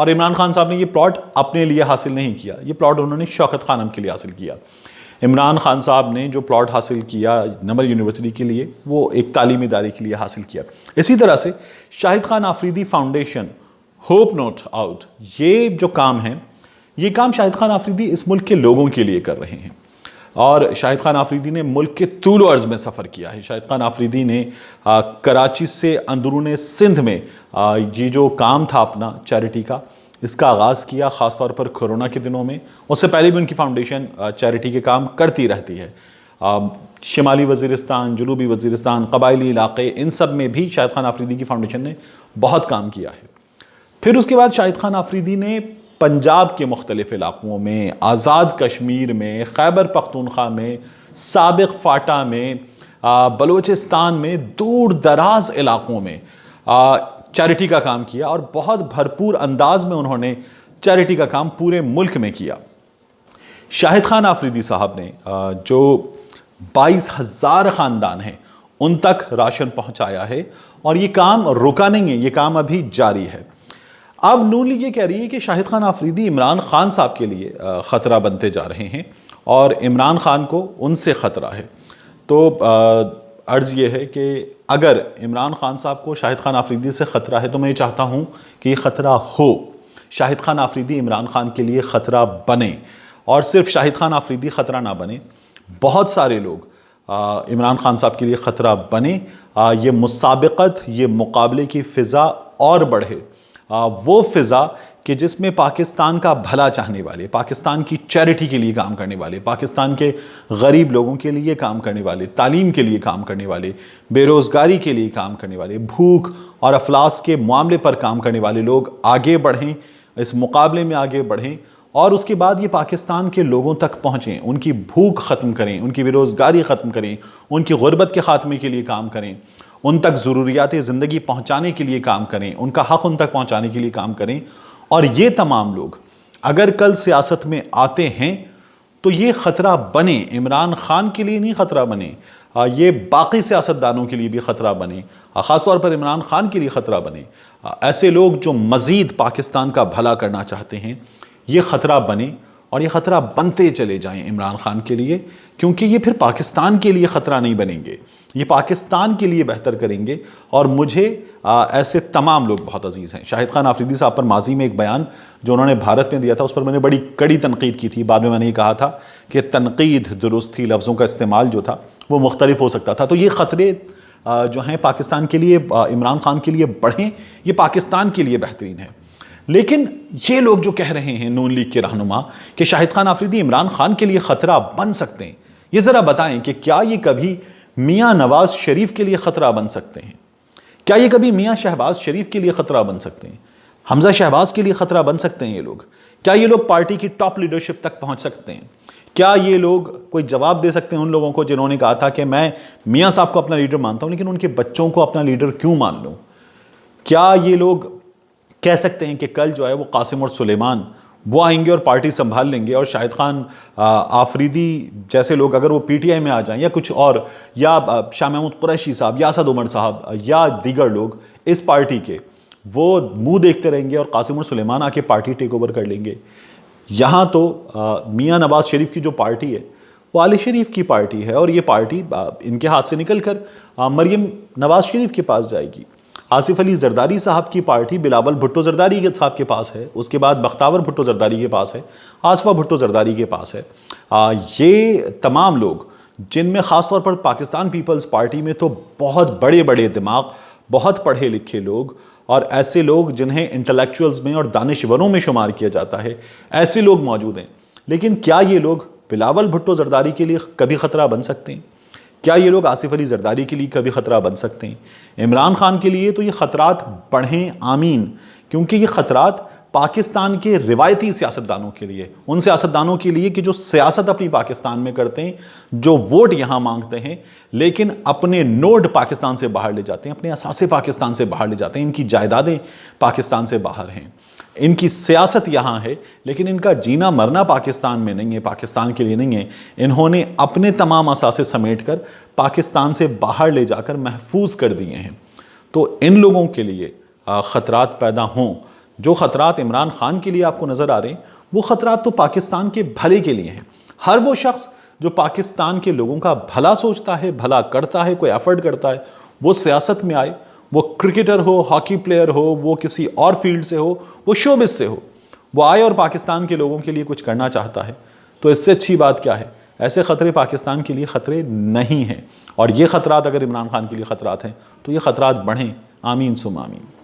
اور عمران خان صاحب نے یہ پلاٹ اپنے لیے حاصل نہیں کیا، یہ پلاٹ انہوں نے شوکت خانم کے لیے حاصل کیا۔ عمران خان صاحب نے جو پلاٹ حاصل کیا نمر یونیورسٹی کے لیے، وہ ایک تعلیمی ادارے کے لیے حاصل کیا۔ اسی طرح سے Shahid Khan Afridi foundation, hope not out, یہ جو کام ہے، یہ کام شاہد خان آفریدی اس ملک کے لوگوں کے لیے کر رہے ہیں، اور شاہد خان آفریدی نے ملک کے طول و عرض میں سفر کیا ہے۔ شاہد خان آفریدی نے کراچی سے اندرون سندھ میں یہ جو کام تھا اپنا چیریٹی کا، اس کا آغاز کیا، خاص طور پر کورونا کے دنوں میں۔ اس سے پہلے بھی ان کی فاؤنڈیشن چیریٹی کے کام کرتی رہتی ہے۔ شمالی وزیرستان، جنوبی وزیرستان، قبائلی علاقے، ان سب میں بھی شاہد خان آفریدی کی فاؤنڈیشن نے بہت کام کیا ہے۔ پھر اس کے بعد شاہد خان آفریدی نے پنجاب کے مختلف علاقوں میں، آزاد کشمیر میں، خیبر پختونخوا میں، سابق فاٹا میں، بلوچستان میں، دور دراز علاقوں میں چیریٹی کا کام کیا، اور بہت بھرپور انداز میں انہوں نے چیریٹی کا کام پورے ملک میں کیا۔ شاہد خان آفریدی صاحب نے جو 22,000 خاندان ہیں ان تک راشن پہنچایا ہے، اور یہ کام رکا نہیں ہے، یہ کام ابھی جاری ہے۔ اب نون لیگ یہ کہہ رہی ہے کہ شاہد خان آفریدی عمران خان صاحب کے لیے خطرہ بنتے جا رہے ہیں، اور عمران خان کو ان سے خطرہ ہے۔ تو عرض یہ ہے کہ اگر عمران خان صاحب کو شاہد خان آفریدی سے خطرہ ہے تو میں یہ چاہتا ہوں کہ یہ خطرہ ہو، شاہد خان آفریدی عمران خان کے لیے خطرہ بنے، اور صرف شاہد خان آفریدی خطرہ نہ بنے، بہت سارے لوگ عمران خان صاحب کے لیے خطرہ بنے، یہ مسابقت، یہ مقابلے کی فضا اور بڑھے، وہ فضا کہ جس میں پاکستان کا بھلا چاہنے والے، پاکستان کی چیریٹی کے لیے کام کرنے والے، پاکستان کے غریب لوگوں کے لیے کام کرنے والے، تعلیم کے لیے کام کرنے والے، بے روزگاری کے لیے کام کرنے والے، بھوک اور افلاس کے معاملے پر کام کرنے والے لوگ آگے بڑھیں، اس مقابلے میں آگے بڑھیں، اور اس کے بعد یہ پاکستان کے لوگوں تک پہنچیں، ان کی بھوک ختم کریں، ان کی بے روزگاری ختم کریں، ان کی غربت کے خاتمے کے لیے کام کریں، ان تک ضروریات زندگی پہنچانے کے لیے کام کریں، ان کا حق ان تک پہنچانے کے لیے کام کریں۔ اور یہ تمام لوگ اگر کل سیاست میں آتے ہیں تو یہ خطرہ بنے، عمران خان کے لیے نہیں خطرہ بنے، یہ باقی سیاستدانوں کے لیے بھی خطرہ بنے، خاص طور پر عمران خان کے لیے خطرہ بنے۔ ایسے لوگ جو مزید پاکستان کا بھلا کرنا چاہتے ہیں، یہ خطرہ بنے، اور یہ خطرہ بنتے چلے جائیں عمران خان کے لیے، کیونکہ یہ پھر پاکستان کے لیے خطرہ نہیں بنیں گے، یہ پاکستان کے لیے بہتر کریں گے۔ اور مجھے ایسے تمام لوگ بہت عزیز ہیں۔ شاہد خان آفریدی صاحب پر ماضی میں ایک بیان جو انہوں نے بھارت میں دیا تھا، اس پر میں نے بڑی کڑی تنقید کی تھی۔ بعد میں نے یہ کہا تھا کہ تنقید درست تھی، لفظوں کا استعمال جو تھا وہ مختلف ہو سکتا تھا۔ تو یہ خطرے جو ہیں پاکستان کے لیے، عمران خان کے لیے بڑھیں، یہ پاکستان کے لیے بہترین ہے۔ لیکن یہ لوگ جو کہہ رہے ہیں نون لیگ کے رہنما کہ شاہد خان آفریدی عمران خان کے لیے خطرہ بن سکتے ہیں، یہ ذرا بتائیں کہ کیا یہ کبھی میاں نواز شریف کے لیے خطرہ بن سکتے ہیں؟ کیا یہ کبھی میاں شہباز شریف کے لیے خطرہ بن سکتے ہیں؟ حمزہ شہباز کے لیے خطرہ بن سکتے ہیں یہ لوگ؟ کیا یہ لوگ پارٹی کی ٹاپ لیڈرشپ تک پہنچ سکتے ہیں؟ کیا یہ لوگ کوئی جواب دے سکتے ہیں ان لوگوں کو جنہوں نے کہا تھا کہ میں میاں صاحب کو اپنا لیڈر مانتا ہوں لیکن ان کے بچوں کو اپنا لیڈر کیوں مان لوں؟ کیا یہ لوگ کہہ سکتے ہیں کہ کل جو ہے وہ قاسم اور سلیمان وہ آئیں گے اور پارٹی سنبھال لیں گے، اور شاہد خان آفریدی جیسے لوگ اگر وہ پی ٹی آئی میں آ جائیں، یا کچھ اور، یا شاہ محمود قریشی صاحب یا اسد عمر صاحب یا دیگر لوگ اس پارٹی کے، وہ منہ دیکھتے رہیں گے اور قاسم اور سلیمان آ کے پارٹی ٹیک اوور کر لیں گے؟ یہاں تو میاں نواز شریف کی جو پارٹی ہے وہ آل شریف کی پارٹی ہے، اور یہ پارٹی ان کے ہاتھ سے نکل کر مریم نواز شریف کے پاس جائے گی۔ آصف علی زرداری صاحب کی پارٹی بلاول بھٹو زرداری صاحب کے پاس ہے، اس کے بعد بختاور بھٹو زرداری کے پاس ہے، آصفہ بھٹو زرداری کے پاس ہے۔ یہ تمام لوگ جن میں خاص طور پر پاکستان پیپلز پارٹی میں تو بہت بڑے بڑے دماغ، بہت پڑھے لکھے لوگ، اور ایسے لوگ جنہیں انٹلیکچوئلز میں اور دانشوروں میں شمار کیا جاتا ہے، ایسے لوگ موجود ہیں۔ لیکن کیا یہ لوگ بلاول بھٹو زرداری کے لیے کبھی خطرہ بن سکتے ہیں؟ کیا یہ لوگ آصف علی زرداری کے لیے کبھی خطرہ بن سکتے ہیں؟ عمران خان کے لیے تو یہ خطرات بڑھیں، آمین، کیونکہ یہ خطرات پاکستان کے روایتی سیاستدانوں کے لیے، ان سیاستدانوں کے لیے کہ جو سیاست اپنی پاکستان میں کرتے ہیں، جو ووٹ یہاں مانگتے ہیں لیکن اپنے نوڈ پاکستان سے باہر لے جاتے ہیں، اپنے اثاثے پاکستان سے باہر لے جاتے ہیں، ان کی جائیدادیں پاکستان سے باہر ہیں، ان کی سیاست یہاں ہے لیکن ان کا جینا مرنا پاکستان میں نہیں ہے، پاکستان کے لیے نہیں ہے۔ انہوں نے اپنے تمام اثاثے سمیٹ کر پاکستان سے باہر لے جا کر محفوظ کر دیے ہیں۔ تو ان لوگوں کے لیے خطرات پیدا ہوں جو خطرات عمران خان کے لیے آپ کو نظر آ رہے ہیں وہ خطرات تو پاکستان کے بھلے کے لیے ہیں۔ ہر وہ شخص جو پاکستان کے لوگوں کا بھلا سوچتا ہے، بھلا کرتا ہے، کوئی ایفرٹ کرتا ہے، وہ سیاست میں آئے، وہ کرکٹر ہو، ہاکی پلیئر ہو، وہ کسی اور فیلڈ سے ہو، وہ شوبز سے ہو، وہ آئے اور پاکستان کے لوگوں کے لیے کچھ کرنا چاہتا ہے، تو اس سے اچھی بات کیا ہے؟ ایسے خطرے پاکستان کے لیے خطرے نہیں ہیں، اور یہ خطرات اگر عمران خان کے لیے خطرات ہیں تو یہ خطرات بڑھیں۔ آمین ثم آمین۔